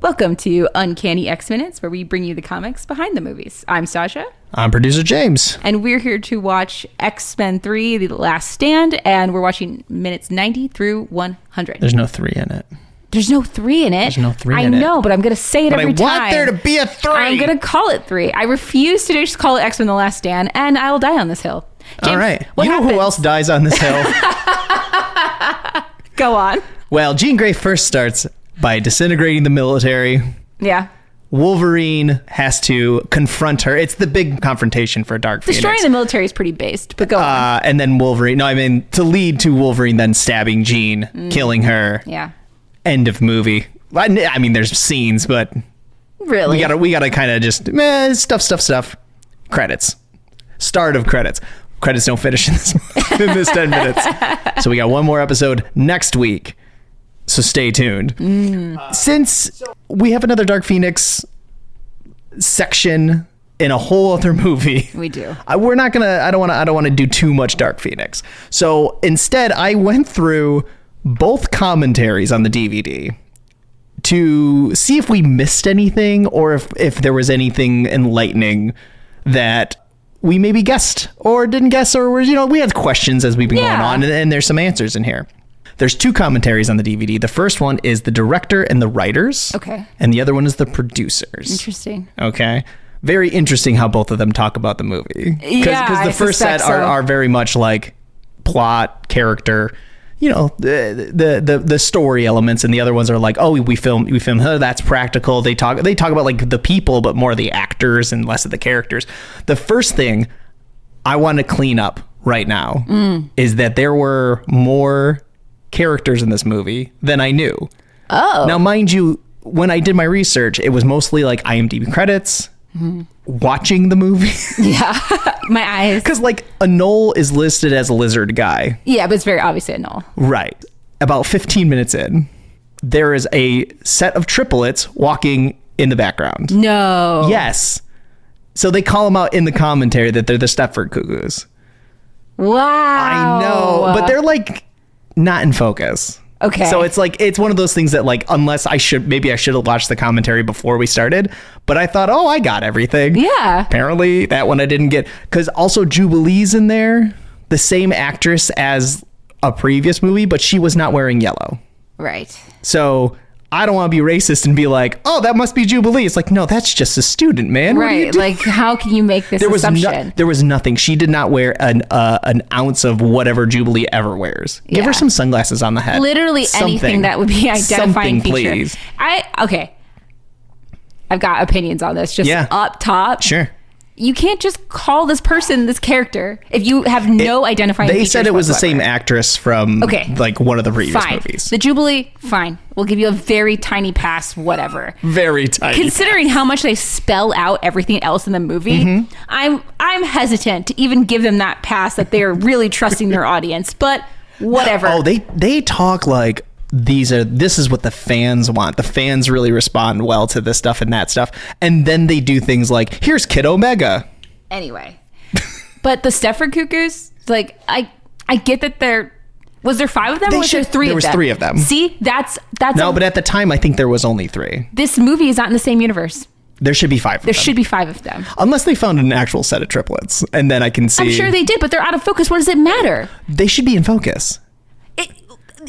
Welcome to Uncanny X-Minutes, where we bring you the comics behind the movies. I'm Sasha. I'm producer James. And we're here to watch X-Men 3, The Last Stand, and we're watching minutes 90 through 100. There's no 3 in it. There's no 3 in it. There's no 3 in it. I know, but I'm going to say it every time. I want there to be a 3. I'm going to call it 3. I refuse to just call it X-Men The Last Stand, and I'll die on this hill. James, all right. What know who else dies on this hill? Go on. Well, Jean Grey first starts by disintegrating the military. Yeah. Wolverine has to confront her. It's the big confrontation for Dark Phoenix. Destroying the military is pretty based, but go on. And then Wolverine, to lead to Wolverine then stabbing Jean, killing her. Yeah. End of movie. I mean, there's scenes, but really, we gotta kind of just stuff. Credits. Start of credits. Credits don't finish in this 10 minutes. So we got one more episode next week. So stay tuned. Since we have another Dark Phoenix section in a whole other movie, we do. We're not gonna. I don't want to do too much Dark Phoenix. So instead, I went through both commentaries on the DVD to see if we missed anything or if there was anything enlightening that we maybe guessed or didn't guess, or we had questions as we've been going on, and there's some answers in here. There's 2 commentaries on the DVD. The first one is the director and the writers. Okay. And the other one is the producers. Interesting. Okay. Very interesting how both of them talk about the movie. Because the first set are very much like plot, character, the story elements, and the other ones are like, oh, we film that's practical. They talk about like the people, but more the actors and less of the characters. The first thing I want to clean up right now is that there were more characters in this movie than I knew. Oh. Now, mind you, when I did my research, it was mostly like IMDb credits, watching the movie. Yeah, my eyes. Because like a Knoll is listed as a lizard guy. Yeah, but it's very obviously a Knoll. Right. About 15 minutes in, there is a set of triplets walking in the background. No. Yes. So they call them out in the commentary that they're the Stepford Cuckoos. Wow. I know, but they're like not in focus. Okay. So it's like, it's one of those things that like, unless I should have watched the commentary before we started, but I thought, oh, I got everything. Yeah. Apparently that one I didn't get, because also Jubilee's in there, the same actress as a previous movie, but she was not wearing yellow. Right. So I don't want to be racist and be like, oh, that must be Jubilee. It's like, no, that's just a student, man. Right. Like, how can you make this assumption? There was nothing. She did not wear an ounce of whatever Jubilee ever wears. Give her some sunglasses on the head. Literally anything that would be identifying feature. Please. Okay. I've got opinions on this. Just up top. Sure. You can't just call this person this character if you have no identifying features. They said it was whatsoever. the same actress from like one of the previous movies. The Jubilee, fine. We'll give you a very tiny pass, whatever. Very tiny. Considering how much they spell out everything else in the movie, I'm hesitant to even give them that pass that they're really trusting their audience, but whatever. Oh, they talk like this is what the fans want. The fans really respond well to this stuff and that stuff. And then they do things like, here's Kid Omega. Anyway. But the Stepford Cuckoos, like, I get that was there 5 of them or was there 3 of them? There was 3 of them. See, that's no, but at the time I think there was only 3. This movie is not in the same universe. There should be 5 of them. There should be 5 of them. Unless they found an actual set of triplets. And then I can see. I'm sure they did, but they're out of focus. What does it matter? They should be in focus.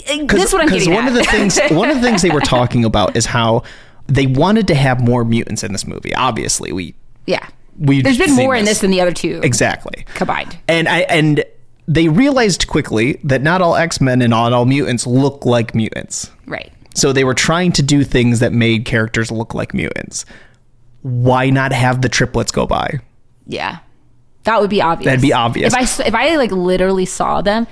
That's what I'm getting one at. One of the things they were talking about is how they wanted to have more mutants in this movie. Obviously, there's been more in this than the other 2 exactly combined. And they realized quickly that not all X-Men and not all mutants look like mutants. Right. So they were trying to do things that made characters look like mutants. Why not have the triplets go by? Yeah, that would be obvious. That'd be obvious. If I like literally saw them.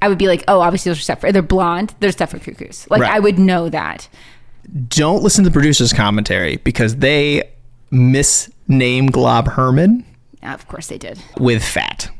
I would be like, oh, obviously those are Stepford. They're blonde. They're Stepford Cuckoos. Like, I would know that. Don't listen to the producer's commentary because they misname Glob Herman. Yeah, of course they did. With Fat.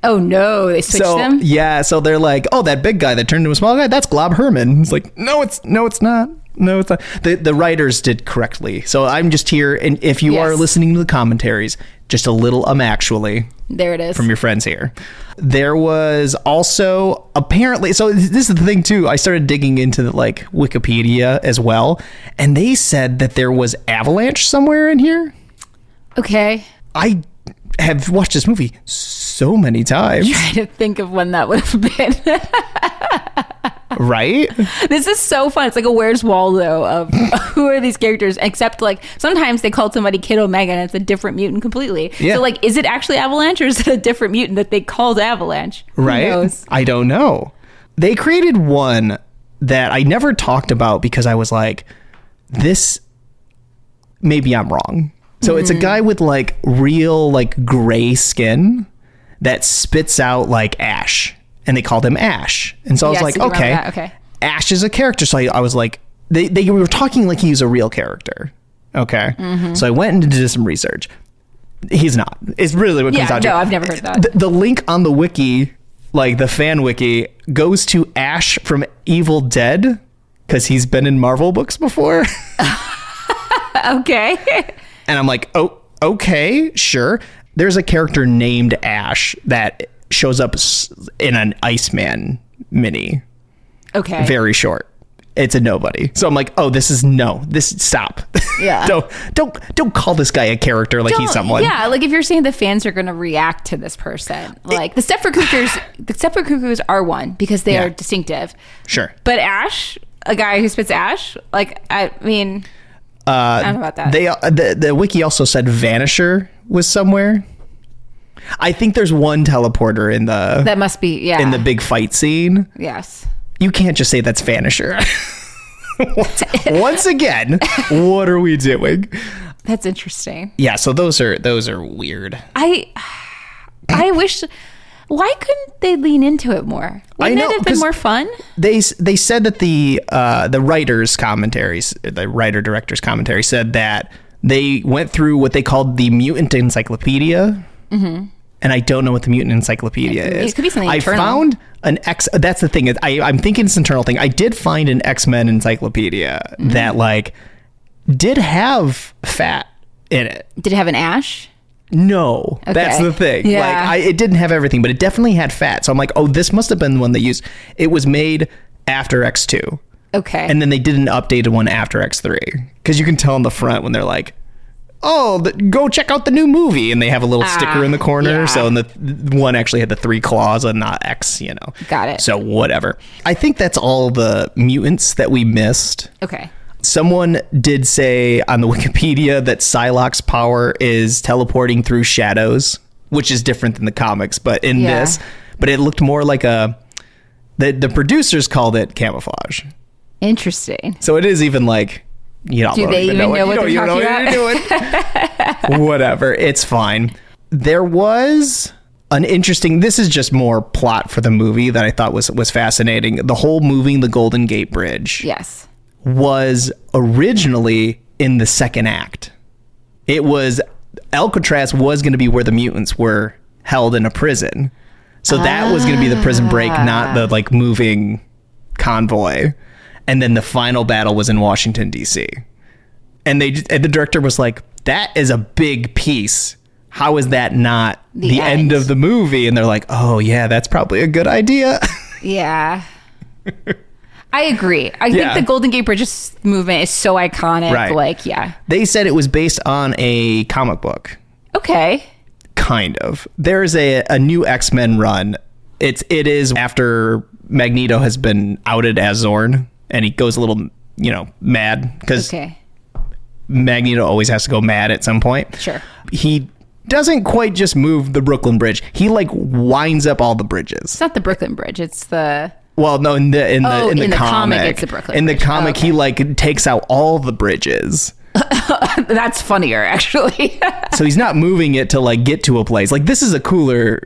Oh, no. They switched them? Yeah. So they're like, oh, that big guy that turned into a small guy, that's Glob Herman. It's like, no, it's not. No, it's not. The writers did correctly. So I'm just here. And if you are listening to the commentaries, just a little actually. There it is. From your friends here. There was also apparently, so this is the thing too, I started digging into Wikipedia as well, and they said that there was avalanche somewhere in here. Okay. I have watched this movie so many times. I'm trying to think of when that would have been. Right? This is so fun. It's like a Where's Waldo of who are these characters, except sometimes they called somebody Kid Omega and it's a different mutant completely. Yeah. So is it actually Avalanche or is it a different mutant that they called Avalanche? Right? Who knows? I don't know. They created one that I never talked about because I was like, this, maybe I'm wrong. So it's a guy with real gray skin that spits out ash. And they called him Ash. And so I was like, okay, Ash is a character. So I was like, they were talking like he's a real character. Okay. Mm-hmm. So I went and did some research. He's not. It's really what comes out to. No, I've never heard that. The link on the wiki, the fan wiki, goes to Ash from Evil Dead because he's been in Marvel books before. Okay. And I'm like, oh, okay, sure. There's a character named Ash that shows up in an Iceman mini. Okay. Very short. It's a nobody. So I'm like, oh, stop. Yeah. don't call this guy a character he's someone. Yeah, if you're saying the fans are going to the this person, the Stepford Cuckoos are one because they are distinctive. Sure. But Ash, a guy who spits ash, I don't know about that. The wiki also said Vanisher was somewhere. I think there's one teleporter in the... That must be, in the big fight scene. Yes. You can't just say that's Vanisher. Once again, what are we doing? That's interesting. Yeah, so those are weird. I wish... Why couldn't they lean into it more? Wouldn't it have been more fun? They said that the writers' commentaries, the writer-director's commentary said that they went through what they called the Mutant Encyclopedia. Mm-hmm. And I don't know what the Mutant Encyclopedia is. It could be something internal. I found an that's the thing. I'm thinking it's an internal thing. I did find an X-Men encyclopedia that did have fat in it. Did it have an Ash? No, okay. That's the thing. Yeah. It didn't have everything, but it definitely had fat. So I'm like, oh, this must have been the one they used. It was made after X2. Okay. And then they did an updated one after X3. Because you can tell on the front when they're like, oh, go check out the new movie. And they have a little sticker in the corner. Yeah. So and the one actually had the 3 claws and not X, Got it. So whatever. I think that's all the mutants that we missed. Okay. Someone did say on the Wikipedia that Psylocke's power is teleporting through shadows, which is different than the comics, but it looked more like the producers called it camouflage. Interesting. So it is even do they even know what they're talking about? Whatever, it's fine. There was an interesting, this is just more plot for the movie that I thought was fascinating. The whole moving the Golden Gate Bridge. Yes. Was originally in the second act. It was Alcatraz was going to be where the mutants were held in a prison. So that was going to be the prison break, not the moving convoy. And then the final battle was in Washington, D.C. And the director was like, that is a big piece. How is that not the end of the movie? And they're like, oh yeah, that's probably a good idea. Yeah. I agree. I think the Golden Gate Bridge movement is so iconic. Right. They said it was based on a comic book. Okay. Kind of. There's a new X-Men run. It is after Magneto has been outed as Zorn, and he goes a little, mad because Magneto always has to go mad at some point. Sure. He doesn't quite just move the Brooklyn Bridge. He winds up all the bridges. It's not the Brooklyn Bridge. It's the... Well, no, in the comic, it's the Brooklyn Bridge. The comic, he takes out all the bridges. That's funnier, actually. So he's not moving it to get to a place. This is a cooler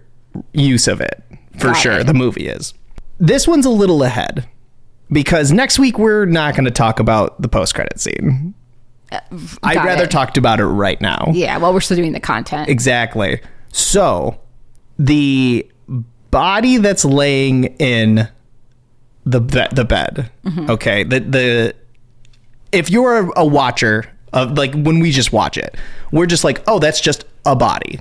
use of it for sure. The movie is. This one's a little ahead because next week we're not going to talk about the post-credit scene. I'd rather talk about it right now. Yeah, while we're still doing the content. Exactly. So the body that's laying in the bed. Mm-hmm. Okay. The if you're a watcher of when we just watch it, we're just like, oh, that's just a body.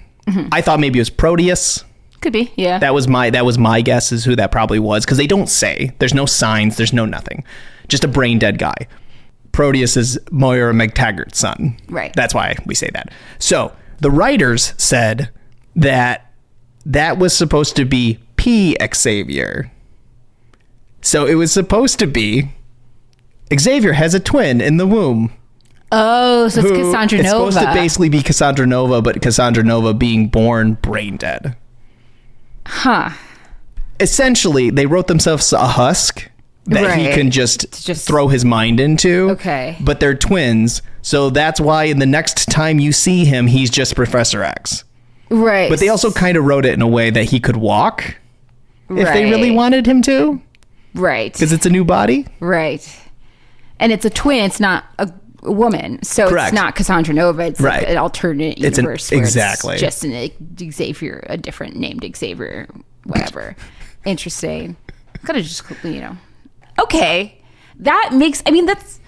I thought maybe it was Proteus. Could be, yeah. That was my guess is who that probably was, because they don't say. There's no signs. There's no nothing. Just a brain dead guy. Proteus is Moira McTaggart's son. Right. That's why we say that. So the writers said that was supposed to be P. Xavier. So it was supposed to be Xavier has a twin in the womb. Oh, so it's Cassandra Nova. It's supposed to basically be Cassandra Nova, but Cassandra Nova being born brain dead. Huh. Essentially, they wrote themselves a husk that he can just throw his mind into. Okay. But they're twins, so that's why in the next time you see him, he's just Professor X. Right. But they also kind of wrote it in a way that he could walk if they really wanted him to. Right. Because it's a new body. Right. And it's a twin. It's not a woman. So Correct. It's not Cassandra Nova. It's like an alternate universe. Exactly. It's just an Xavier, a different named Xavier, whatever. Interesting. Could have just, Okay. That makes, that's...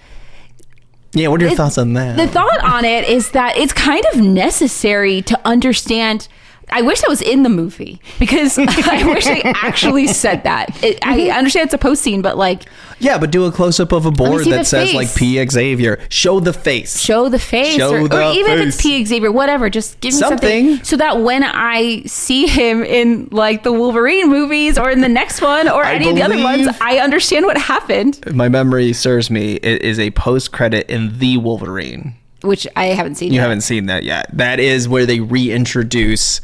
Yeah, what are your thoughts on that? The thought on it is that it's kind of necessary to understand. I wish that was in the movie, because I wish they actually said that. I understand it's a post scene, but yeah, but do a close up of a board that says like P. Xavier. Show the face. Or even if it's P. Xavier, whatever. Just give me something so that when I see him in like the Wolverine movies or in the next one or any of the other ones, I understand what happened. If my memory serves me, it is a post credit in the Wolverine, which I haven't seen. You haven't seen that yet. That is where they reintroduce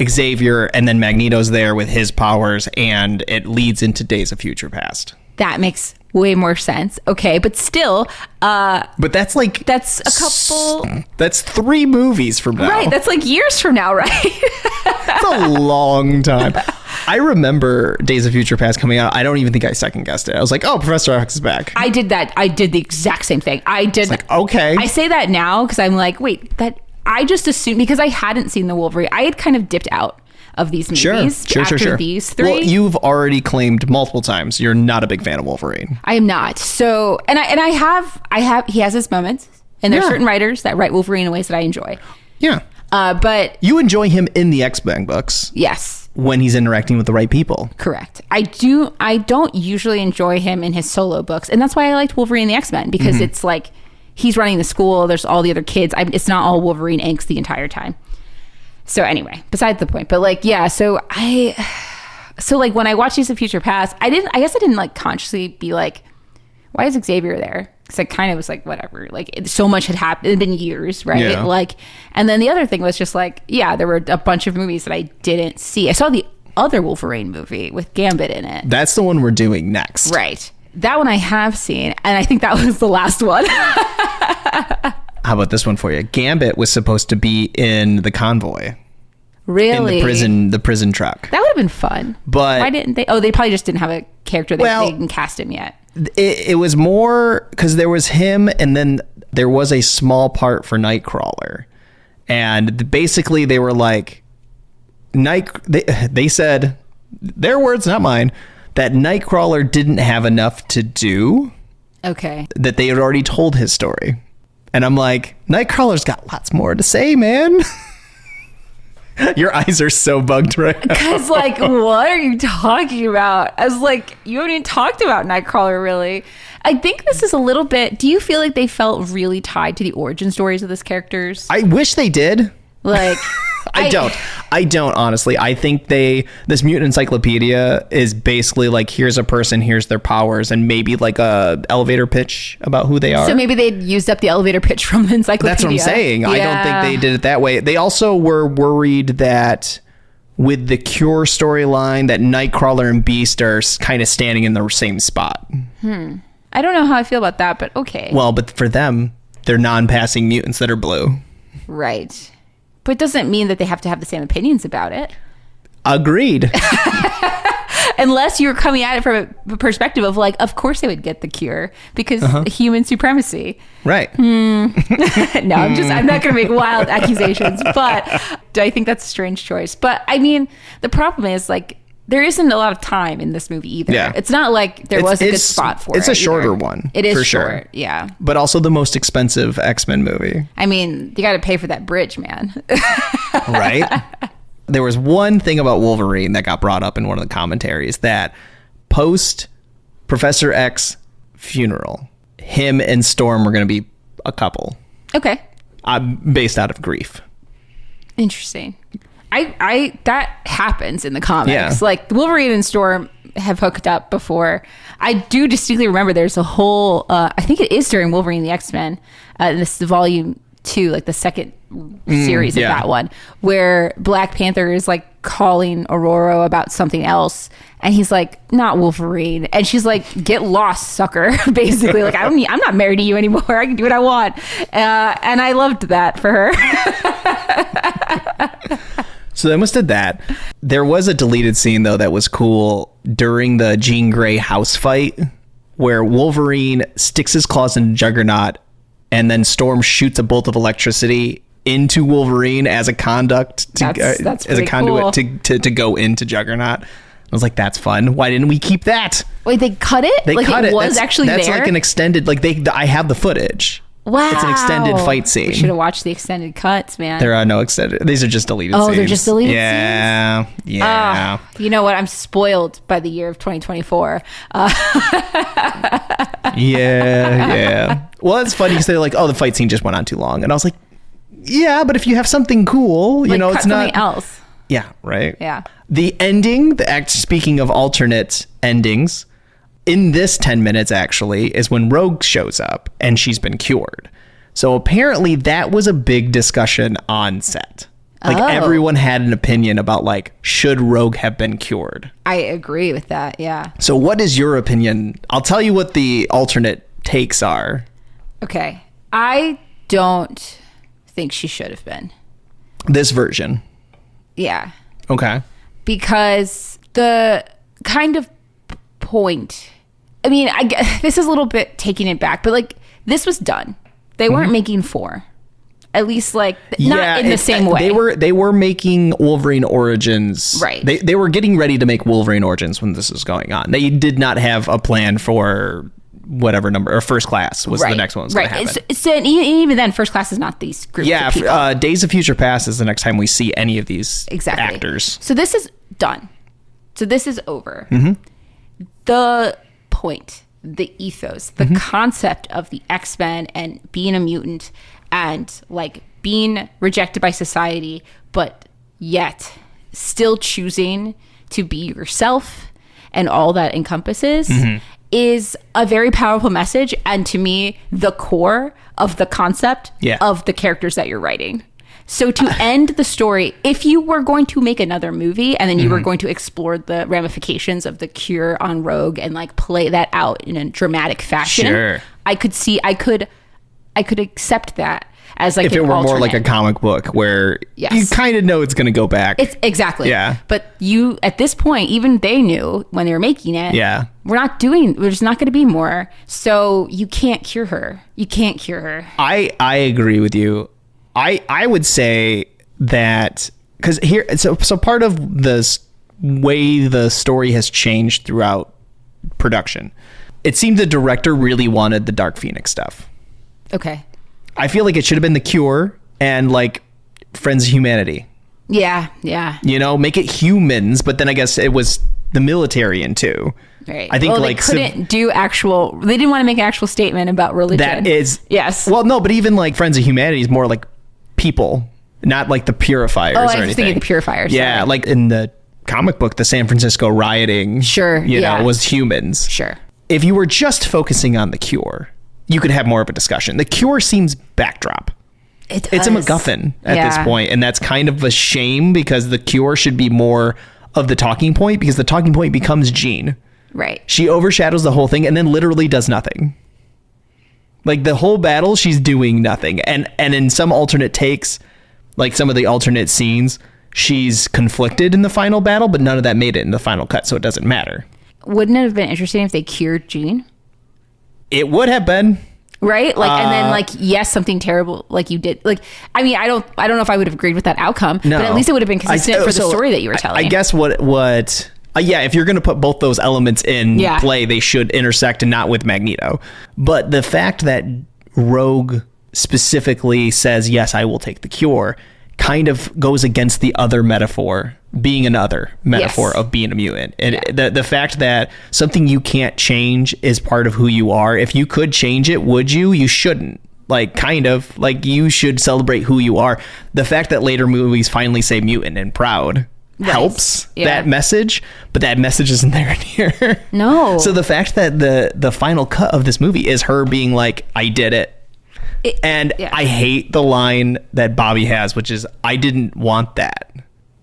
Xavier, and then Magneto's there with his powers, and it leads into Days of Future Past. That makes way more sense. Okay, but still, but that's a couple. That's 3 movies from now. Right, that's like years from now, right? It's a long time. I remember Days of Future Past coming out. I don't even think I second guessed it. I was like, "Oh, Professor X is back." I did that. I did the exact same thing. I did. It's like, okay. I say that now because I'm like, wait, that. I just assumed, because I hadn't seen the Wolverine, I had kind of dipped out of these movies after these 3. Well, you've already claimed multiple times you're not a big fan of Wolverine. I am not. So, and I have. He has his moments, and there's certain writers that write Wolverine in ways that I enjoy. Yeah. But you enjoy him in the X-Men books. Yes. When he's interacting with the right people. Correct. I don't usually enjoy him in his solo books, and that's why I liked Wolverine in the X-Men, because it's like, he's running the school. There's all the other kids. It's not all Wolverine angst the entire time. So anyway, besides the point. But so when I watched Days of Future Past, I guess I didn't like consciously be like, why is Xavier there? Because I kind of was like, whatever. Like, so much had happened. It had been years, right? Yeah. And then the other thing was just like, yeah, there were a bunch of movies that I didn't see. I saw the other Wolverine movie with Gambit in it. That's the one we're doing next. Right. That one I have seen, and I think that was the last one. How about this one for you? Gambit was supposed to be in the convoy. Really? In the prison truck. That would have been fun. But why didn't they? Oh, they probably just didn't have a character. They didn't cast him yet. It was more because there was him, and then there was a small part for Nightcrawler. And basically they were like, they said, their words, not mine, that Nightcrawler didn't have enough to do. Okay. That they had already told his story. And I'm like, Nightcrawler's got lots more to say, man. Your eyes are so bugged right now. Because, what are you talking about? I was like, you haven't even talked about Nightcrawler, really. I think this is a little bit... Do you feel like they felt really tied to the origin stories of these characters? I wish they did. I don't, honestly. I think this mutant encyclopedia is basically like, here's a person, here's their powers, and maybe like a elevator pitch about who they are. So maybe they'd used up the elevator pitch from the encyclopedia. That's what I'm saying. Yeah. I don't think they did it that way. They also were worried that with the Cure storyline, that Nightcrawler and Beast are kind of standing in the same spot. I don't know how I feel about that, but okay. Well, but for them, they're non-passing mutants that are blue. Right. But it doesn't mean that they have to have the same opinions about it. Agreed. Unless you're coming at it from a perspective of of course they would get the cure because human supremacy. Right. No, I'm not going to make wild accusations, but I think that's a strange choice. But I mean, the problem is there isn't a lot of time in this movie either. Yeah. It's not like there was a good spot for it. It's a shorter one. It is for short, sure. Yeah. But also the most expensive X-Men movie. I mean, you got to pay for that bridge, man. Right? There was one thing about Wolverine that got brought up in one of the commentaries, that post Professor X funeral, him and Storm were going to be a couple. Okay. Based out of grief. Interesting. I that happens in the comics. Yeah. Like Wolverine and Storm have hooked up before. I do distinctly remember there's a whole I think it is during Wolverine and the X-Men, this is volume 2, like the second series of that one, where Black Panther is like calling Aurora about something else, and he's like, not Wolverine, and she's like, get lost, sucker. Basically, like, I'm not married to you anymore, I can do what I want. And I loved that for her. So they almost did that. There was a deleted scene though that was cool during the Jean Grey house fight, where Wolverine sticks his claws into Juggernaut, and then Storm shoots a bolt of electricity into Wolverine as a conduit cool. to go into Juggernaut. I was like, that's fun. Why didn't we keep that? Wait, they cut it? They cut it. Was actually that's there? Like an extended, like I have the footage. Wow. It's an extended fight scene. We should have watched the extended cuts, man. There are no extended. These are just deleted scenes. Oh, they're just deleted scenes? Yeah. You know what? I'm spoiled by the year of 2024. Yeah. Well, it's funny because they're like, oh, the fight scene just went on too long. And I was like, yeah, but if you have something cool, you know, it's not something else. Yeah, right. Yeah. The ending, speaking of alternate endings, in this 10 minutes actually is when Rogue shows up and she's been cured. So apparently that was a big discussion on set. Like everyone had an opinion about like, should Rogue have been cured? I agree with that. Yeah. So what is your opinion? I'll tell you what the alternate takes are. Okay. I don't think she should have been. This version. Yeah. Okay. Because the kind of point, I mean, this is a little bit taking it back, but like this was done. They weren't making 4. At least like not in the same way. They were making Wolverine Origins. Right. They were getting ready to make Wolverine Origins when this was going on. They did not have a plan for whatever number, or First Class was the next one was going to happen. So even then, First Class is not these groups of people. Days of Future Past is the next time we see any of these actors. So this is done. So this is over. The point, the ethos, the concept of the X-Men and being a mutant and like being rejected by society, but yet still choosing to be yourself and all that encompasses is a very powerful message, and to me the core of the concept of the characters that you're writing. So to end the story, if you were going to make another movie and then you were going to explore the ramifications of the cure on Rogue and like play that out in a dramatic fashion, I could accept that as like if it were alternate. More like a comic book where you kind of know it's going to go back. It's exactly. Yeah. But you, at this point, even they knew when they were making it. Yeah. We're just not going to be more. So you can't cure her. You can't cure her. I agree with you. I would say that because here, so part of the way the story has changed throughout production, it seemed the director really wanted the Dark Phoenix stuff. Okay. I feel like it should have been the Cure and like Friends of Humanity. Yeah. You know, make it humans, but then I guess it was the military in too. Right. I think they couldn't do actual. They didn't want to make an actual statement about religion. That is yes. Well, no, but even like Friends of Humanity is more like people, not like the Purifiers. I or was anything. thinking the Purifiers. Yeah, sorry. Like in the comic book, the San Francisco rioting. You know, was humans. Sure. If you were just focusing on the Cure, you could have more of a discussion. The Cure seems backdrop. It's a MacGuffin at this point, and that's kind of a shame because the Cure should be more of the talking point, because the talking point becomes Jean. Right. She overshadows the whole thing and then literally does nothing. Like the whole battle, she's doing nothing. And in some alternate takes, like some of the alternate scenes, she's conflicted in the final battle, but none of that made it in the final cut, so it doesn't matter. Wouldn't it have been interesting if they cured Jean? It would have been. Right? Like, and then like, yes, something terrible like you did. Like, I mean, I don't know if I would have agreed with that outcome, but at least it would have been consistent for the story that you were telling. I guess what if you're going to put both those elements in play, they should intersect and not with Magneto. But the fact that Rogue specifically says, yes, I will take the cure, kind of goes against the other metaphor, being another metaphor of being a mutant. And the fact that something you can't change is part of who you are. If you could change it, would you? You shouldn't. Like, kind of. Like, you should celebrate who you are. The fact that later movies finally say mutant and proud helps that message, but that message isn't there in here. No. So the fact that the final cut of this movie is her being like, I did it. I hate the line that Bobby has, which is, I didn't want that,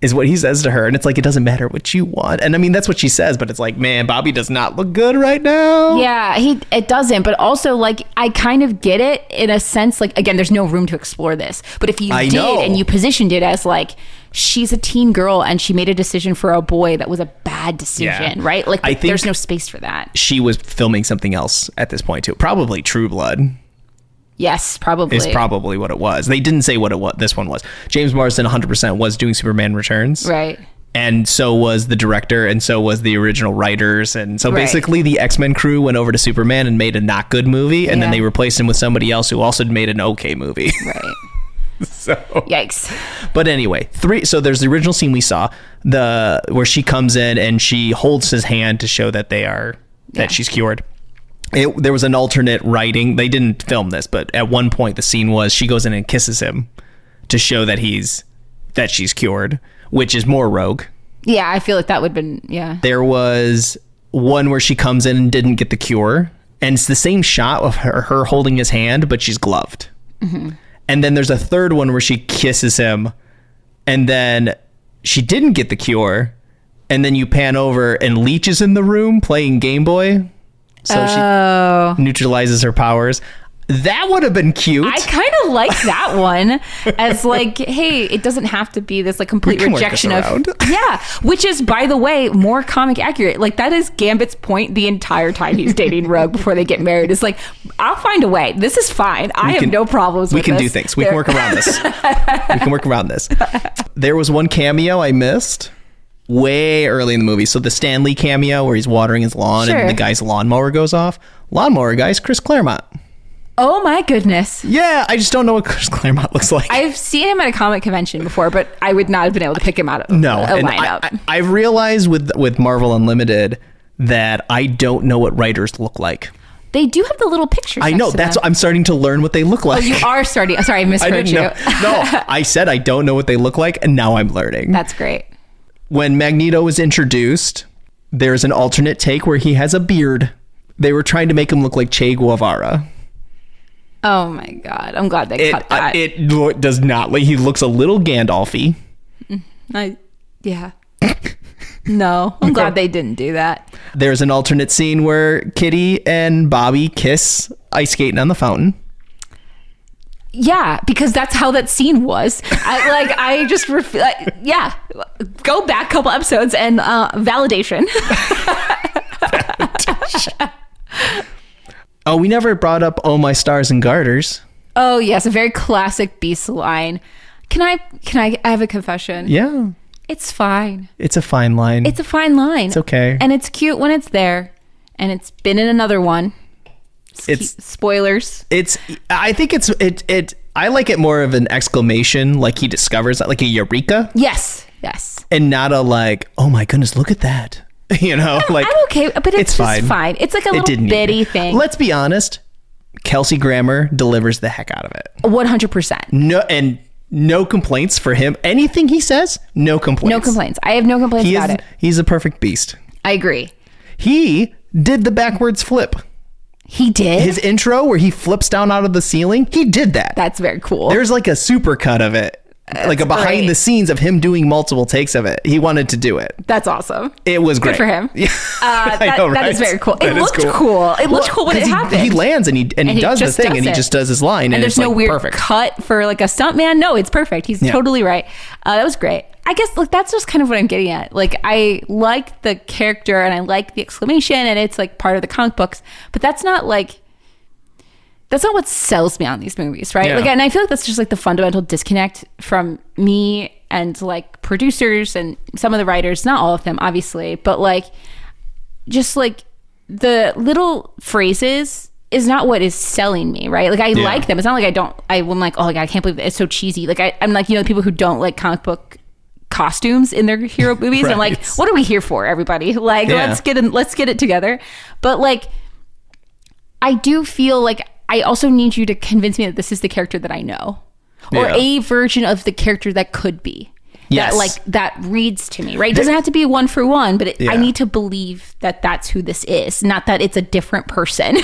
is what he says to her. And it's like, it doesn't matter what you want. And I mean, that's what she says, but it's like, man, Bobby does not look good right now. Yeah, it doesn't. But also, like, I kind of get it in a sense. Like, again, there's no room to explore this. But if you and you positioned it as like, she's a teen girl and she made a decision for a boy that was a bad decision, right? Like, I think there's no space for that. She was filming something else at this point too. Probably True Blood. Yes, probably. Is probably what it was. They didn't say what this one was. James Marsden 100% was doing Superman Returns. Right. And so was the director, and so was the original writers. And so basically the X-Men crew went over to Superman and made a not good movie, and then they replaced him with somebody else who also made an okay movie. Right. So yikes. But anyway, so there's the original scene we saw, where she comes in and she holds his hand to show that that she's cured. There was an alternate writing. They didn't film this, but at one point the scene was she goes in and kisses him to show that she's cured, which is more Rogue. Yeah, I feel like that would have been, There was one where she comes in and didn't get the cure, and it's the same shot of her holding his hand, but she's gloved. Mm-hmm. And then there's a third one where she kisses him, and then she didn't get the cure, and then you pan over and Leech is in the room playing Game Boy. So she neutralizes her powers. That would have been cute. I kind of like that one as like, hey, it doesn't have to be this like complete rejection of which is, by the way, more comic accurate. Like, that is Gambit's point the entire time he's dating Rogue before they get married. It's like, I'll find a way. This is fine. I have no problems with this. We can do things. We can work around this. We can work around this. There was one cameo I missed way early in the movie. So the Stan Lee cameo where he's watering his lawn and the guy's lawnmower goes off. Lawnmower guy's Chris Claremont. Oh my goodness. Yeah, I just don't know what Chris Claremont looks like. I've seen him at a comic convention before, but I would not have been able to pick him out of a lineup. I've realized with Marvel Unlimited that I don't know what writers look like. They do have the little pictures. I know. That's what I'm starting to learn what they look like. Oh, you are starting. Sorry, I misheard you. No, I said I don't know what they look like, and now I'm learning. That's great. When Magneto was introduced, there's an alternate take where he has a beard. They were trying to make him look like Che Guevara. Oh my God. I'm glad they cut that. It does not. He looks a little Gandalf-y. Yeah. No, I'm glad they didn't do that. There's an alternate scene where Kitty and Bobby kiss ice skating on the fountain. Yeah, because that's how that scene was. Go back a couple episodes and validation. Oh, we never brought up "Oh My Stars and Garters." Oh yes, a very classic Beast line. Can I have a confession? Yeah. It's fine. It's a fine line. It's a fine line. It's okay. And it's cute when it's there. And it's been in another one. Spoilers. I think I like it more of an exclamation, like he discovers that, like a eureka. Yes. And not a like, oh my goodness, look at that. You know, like I'm okay, but it's just fine. It's like a little bitty thing. Let's be honest. Kelsey Grammer delivers the heck out of it. 100%. No complaints for him. Anything he says, no complaints. No complaints. I have no complaints about it. He's a perfect beast. I agree. He did the backwards flip. He did? His intro where he flips down out of the ceiling, he did that. That's very cool. There's like a super cut of it. Like a behind the scenes of him doing multiple takes of it. He wanted to do it. That's awesome. It was great. Good for him. Yeah. I know, right? That is very cool. It looked cool. It looked cool when it happened. He lands and he does the thing and he just does his line. And there's no weird cut for like a stuntman. No, it's perfect. He's totally right. That was great. I guess that's just kind of what I'm getting at. Like, I like the character and I like the exclamation and it's like part of the comic books, but that's not what sells me on these movies, right? Yeah. Like, and I feel like that's just like the fundamental disconnect from me and like producers and some of the writers, not all of them obviously, but like just like the little phrases is not what is selling me, right? Like I like them. It's not like I'm like, oh my God, I can't believe it's so cheesy. Like I'm like, the people who don't like comic book costumes in their hero movies. Right. I'm like, what are we here for, everybody? Like, let's get it together. But like, I do feel like I also need you to convince me that this is the character that I know, or a version of the character that could be. Yes. That like that reads to me, right? It doesn't have to be 1-for-1, but I need to believe that that's who this is, not that it's a different person.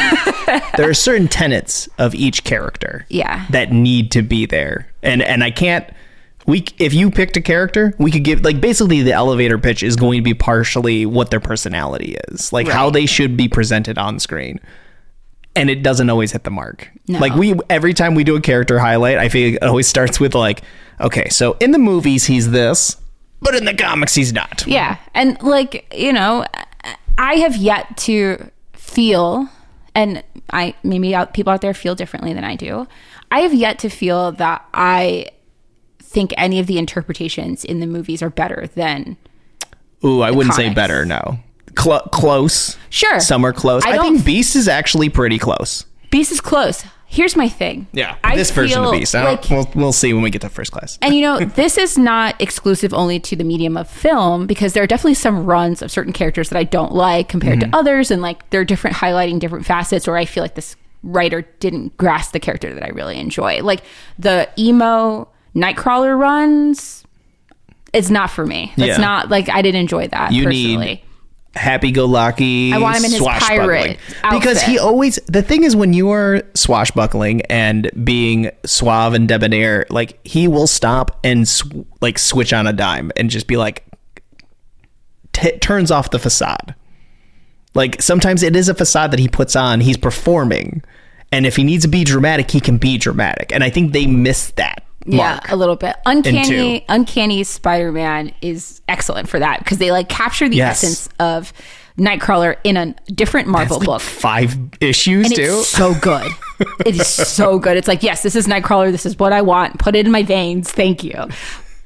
There are certain tenets of each character that need to be there. And I can't, if you picked a character, we could give, like, basically the elevator pitch is going to be partially what their personality is, like how they should be presented on screen. And it doesn't always hit the mark. No. Like every time we do a character highlight, I feel it always starts with like, okay, so in the movies he's this, but in the comics he's not. Yeah. And like, I have yet to feel, and people out there feel differently than I do. I have yet to feel that I think any of the interpretations in the movies are better than I wouldn't say better, no. Close. Sure. Some are close. I think Beast is actually pretty close. Beast is close. Here's my thing. Yeah. This version of Beast. Like, we'll see when we get to First Class. And this is not exclusive only to the medium of film, because there are definitely some runs of certain characters that I don't like compared to others. And like they're different, highlighting different facets, or I feel like this writer didn't grasp the character that I really enjoy. Like the emo Nightcrawler runs, it's not for me. It's not like, I didn't enjoy that personally. Happy-go-lucky, I want him in his pirate outfit. Because he always, the thing is, when you are swashbuckling and being suave and debonair, like he will stop and like switch on a dime and just be like, turns off the facade. Like sometimes it is a facade that he puts on, he's performing, and if he needs to be dramatic, he can be dramatic, and I think they missed that. Mark. A little bit. Uncanny Spider-Man is excellent for that, because they like capture the essence of Nightcrawler in a different Marvel book. 5 issues and too. It's so good. It is so good. It's like, yes, this is Nightcrawler. This is what I want. Put it in my veins. Thank you.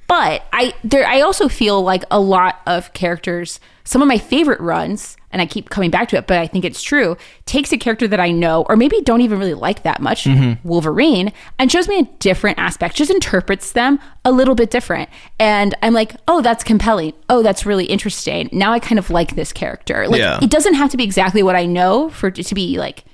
But I also feel like a lot of characters, some of my favorite runs, and I keep coming back to it, but I think it's true, takes a character that I know, or maybe don't even really like that much, Wolverine, and shows me a different aspect, just interprets them a little bit different. And I'm like, oh, that's compelling. Oh, that's really interesting. Now I kind of like this character. Like, it doesn't have to be exactly what I know for it to be like,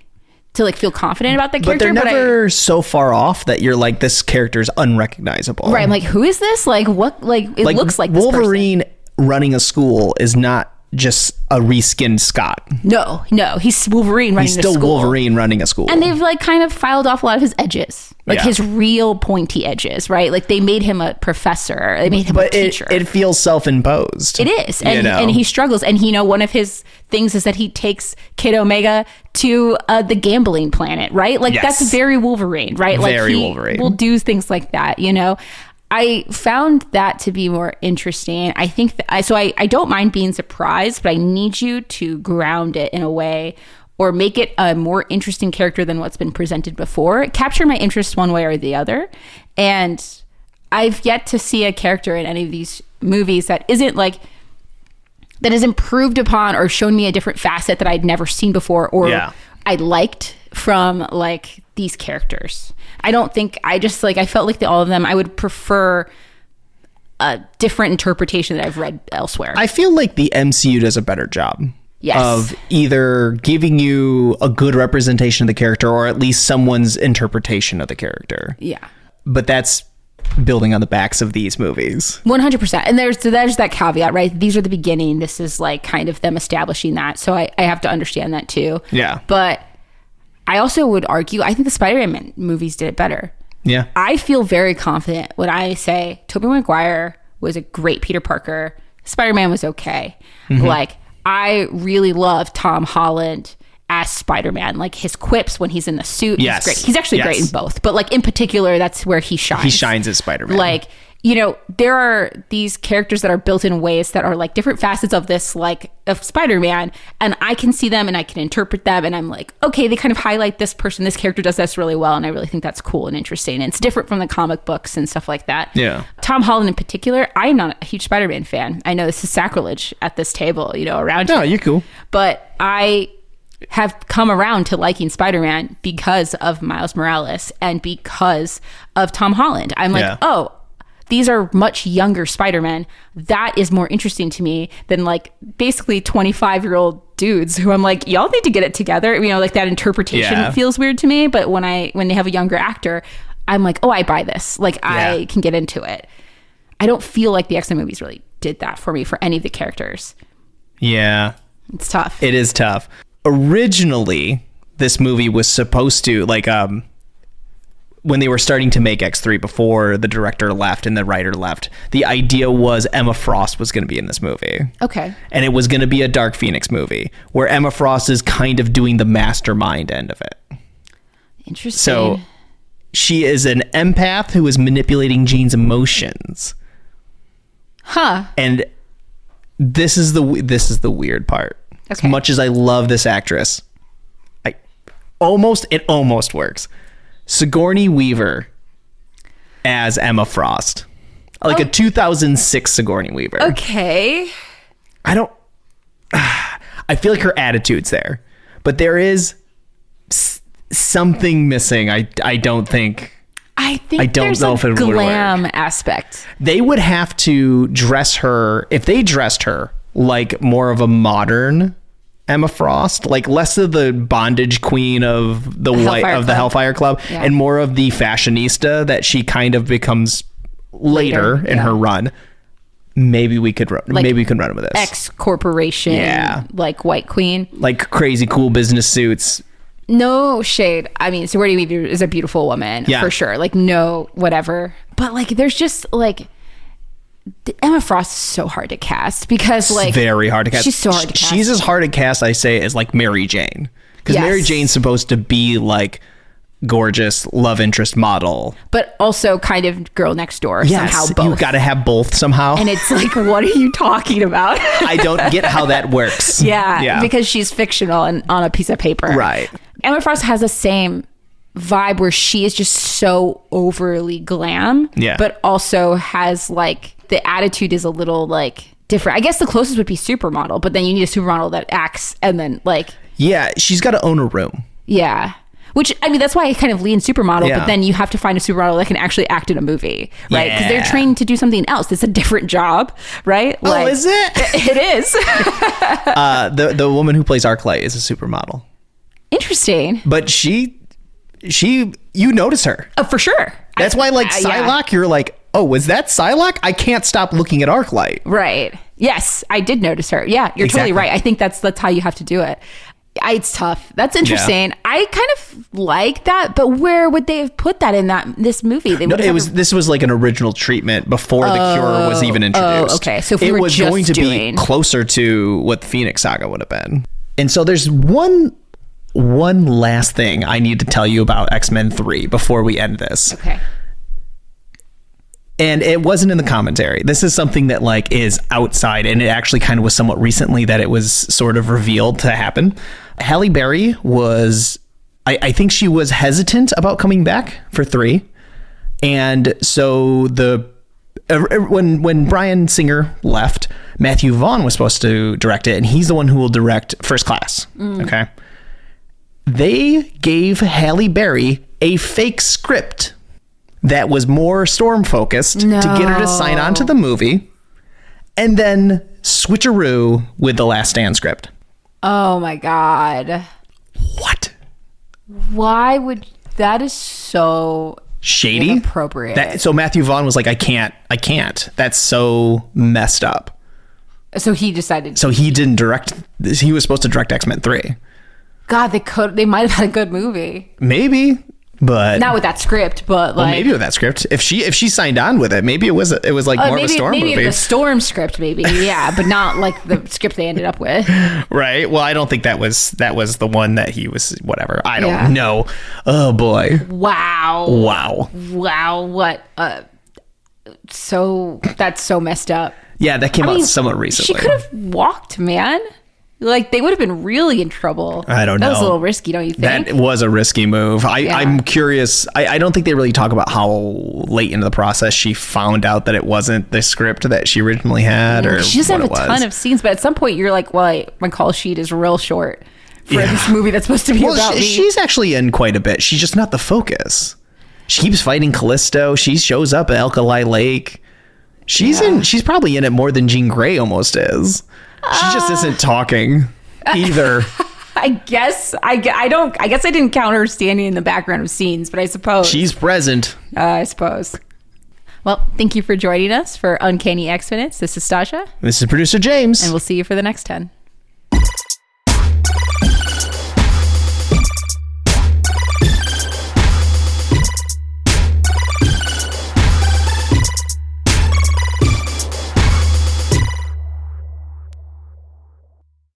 to like feel confident about the character. But they're never so far off that you're like, this character's unrecognizable. Right. I'm like, who is this? Like, what? Like, it looks like this Wolverine person. Running a school is not just a reskinned Scott. No, he's Wolverine running a school. He's still Wolverine running a school. And they've like kind of filed off a lot of his edges. Like his real pointy edges, right? Like they made him a professor. They made him a teacher. It feels self-imposed. It is. And he struggles. And one of his things is that he takes Kid Omega to the gambling planet, right? Like that's very Wolverine, right? Like very Wolverine. Will do things like that, I found that to be more interesting. I think that I don't mind being surprised, but I need you to ground it in a way, or make it a more interesting character than what's been presented before. Capture my interest one way or the other. And I've yet to see a character in any of these movies that isn't like, that has improved upon or shown me a different facet that I'd never seen before, or I liked from like these characters. I felt like all of them, I would prefer a different interpretation that I've read elsewhere. I feel like the MCU does a better job of either giving you a good representation of the character, or at least someone's interpretation of the character. Yeah. But that's building on the backs of these movies. 100%. And there's that caveat, right? These are the beginning. This is like kind of them establishing that. So I have to understand that too. Yeah. But I also would argue, I think the Spider-Man movies did it better. Yeah. I feel very confident when I say Tobey Maguire was a great Peter Parker. Spider-Man was okay. Like, I really love Tom Holland as Spider-Man. Like, his quips when he's in the suit. He's great. He's actually great in both. But, like, in particular, that's where he shines. He shines as Spider-Man. Like, you know, there are these characters that are built in ways that are like different facets of this, like of Spider-Man, and I can see them and I can interpret them, and I'm like, okay, they kind of highlight this person, this character does this really well, and I really think that's cool and interesting, and it's different from the comic books and stuff like that. Yeah. Tom Holland in particular, I'm not a huge Spider-Man fan. I know this is sacrilege at this table, you know, around here. No, you're cool. But I have come around to liking Spider-Man because of Miles Morales and because of Tom Holland. I'm like, oh, these are much younger Spider-Man. That is more interesting to me than like basically 25-year-old dudes who I'm like, y'all need to get it together. You know, like that interpretation feels weird to me. But when they have a younger actor, I'm like, oh, I buy this. Like I can get into it. I don't feel like the X-Men movies really did that for me for any of the characters. Yeah. It's tough. It is tough. Originally, this movie was supposed to like, when they were starting to make X3 before the director left and the writer left, the idea was Emma Frost was going to be in this movie. Okay. And it was going to be a Dark Phoenix movie where Emma Frost is kind of doing the mastermind end of it. Interesting. So she is an empath who is manipulating Jean's emotions. Huh. And this is the weird part. Okay. As much as I love this actress, it almost works. Sigourney Weaver as Emma Frost, like a 2006 Sigourney Weaver. Okay. I feel like her attitude's there, but there is something missing. I don't there's know a if it would glam work. aspect. They would have to dress her, if they dressed her like more of a modern Emma Frost, like less of the bondage queen of the Hellfire Club, and more of the fashionista that she kind of becomes later in her run. Maybe we could run with this. X corporation, like White Queen, like crazy cool business suits. No shade. I mean, Sigourney Weaver is a beautiful woman for sure. Like no whatever, but like there's just like. Emma Frost is so hard to cast because like very hard to cast. She's so hard to cast. She's as hard to cast, I say, as like Mary Jane, because Mary Jane's supposed to be like gorgeous love interest model, but also kind of girl next door. Somehow both. You've got to have both somehow. And it's like, what are you talking about? I don't get how that works. Yeah, because she's fictional and on a piece of paper. Right. Emma Frost has the same vibe where she is just so overly glam, but also has like the attitude is a little like different. I guess the closest would be supermodel, but then you need a supermodel that acts and then like she's got to own a room. Which I mean that's why I kind of lean supermodel, but then you have to find a supermodel that can actually act in a movie, right? Because they're trained to do something else. It's a different job, right? Like, is it? It is. The woman who plays Arclight is a supermodel. Interesting. But she you notice her. For sure. That's why like Psylocke, you're like, oh, was that Psylocke? I can't stop looking at Arclight. Right. Yes, I did notice her. Yeah, you're totally right. I think that's how you have to do it. It's tough. That's interesting. I kind of like that, but where would they have put that in this movie? This was like an original treatment before the cure was even introduced. Oh, okay. So if it was going to be closer to what the Phoenix Saga would have been. And so there's one last thing I need to tell you about X-Men 3 before we end this. Okay. And it wasn't in the commentary. This is something that like is outside, and it actually kind of was somewhat recently that it was sort of revealed to happen. Halle Berry was, I think she was hesitant about coming back for 3. And so when Bryan Singer left, Matthew Vaughn was supposed to direct it, and he's the one who will direct First Class. Okay. They gave Halle Berry a fake script that was more Storm focused to get her to sign on to the movie, and then switcheroo with the Last Stand script. Oh my God. What? Why would that is so shady? Inappropriate. So Matthew Vaughn was like, I can't. That's so messed up. So he decided. So he didn't direct this. He was supposed to direct X-Men 3. God, they might have had a good movie. Maybe. But not with that script, but like maybe with that script. If she signed on with it, maybe it was like more of a Storm movie. Maybe the Storm script, maybe, but not like the script they ended up with. Right. Well, I don't think that was the one that he was. Whatever. I don't know. Oh boy. Wow. What So that's so messed up. Yeah, that came out somewhat recently. She could have walked, man. Like, they would have been really in trouble. I don't know. That was a little risky, don't you think? That was a risky move. I'm curious. I don't think they really talk about how late into the process she found out that it wasn't the script that she originally had. Or she doesn't have a ton of scenes, but at some point you're like, well, my call sheet is real short for this movie that's supposed to be about me. She's actually in quite a bit. She's just not the focus. She keeps fighting Callisto. She shows up at Alkali Lake. She's probably in it more than Jean Grey almost is. She just isn't talking either. I guess I didn't count her standing in the background of scenes, but I suppose she's present. I suppose. Well, thank you for joining us for Uncanny X-Minutes. This is Stasha. This is producer James. And we'll see you for the next 10.